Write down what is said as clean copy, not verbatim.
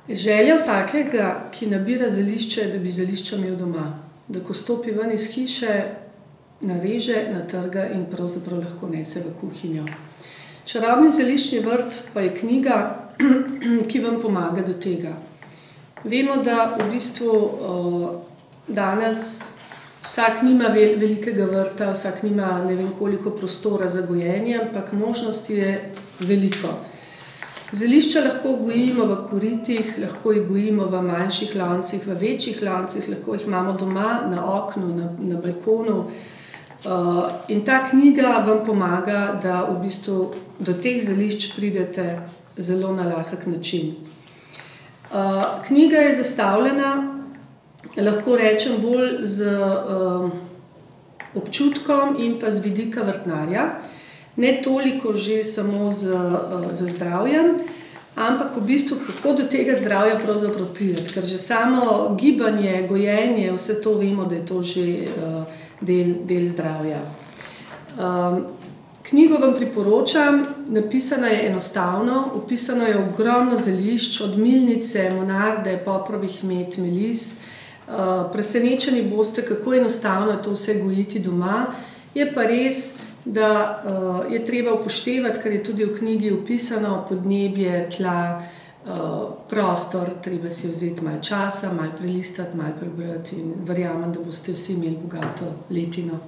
Želja vsakega, ki nabira zelišče, je, da bi zelišča imel doma. Da ko stopi ven iz hiše, nareže, natrga in pravzaprav lahko nese v kuhinjo. Čarobni zeliščni vrt pa je knjiga, ki vam pomaga do tega. Vemo, da v bistvu danes vsak nima velikega vrta, vsak nima ne vem koliko prostora za gojenje, ampak možnosti je veliko. Zelišča lahko gojimo v koritih, lahko jih gojimo v manjših loncih, v večjih loncih, lahko jih imamo doma, na oknu, na balkonu. In ta knjiga vam pomaga, da v bistvu do teh zelišč pridete zelo na lahek način. Knjiga je zastavljena, lahko rečem, bolj z občutkom in pa z vidika vrtnarja. Ne toliko že samo z zdravjem, ampak v bistvu kako do tega zdravja pravzaprav priti. Ker že samo gibanje, gojenje, vse to vemo, da je to že del zdravja. Knjigo vam priporočam, napisana je enostavno, opisano je ogromno zelišč, od milnice, monarde, poprovih med, melis. Presenečeni boste, kako enostavno je to vse gojiti doma. Je pa res, da je treba upoštevati, kar je tudi v knjigi opisano, podnebje, tla, prostor, treba si vzeti malo časa, malo prelistati, malo prebrati in verjamem, da boste vsi imeli bogato letino.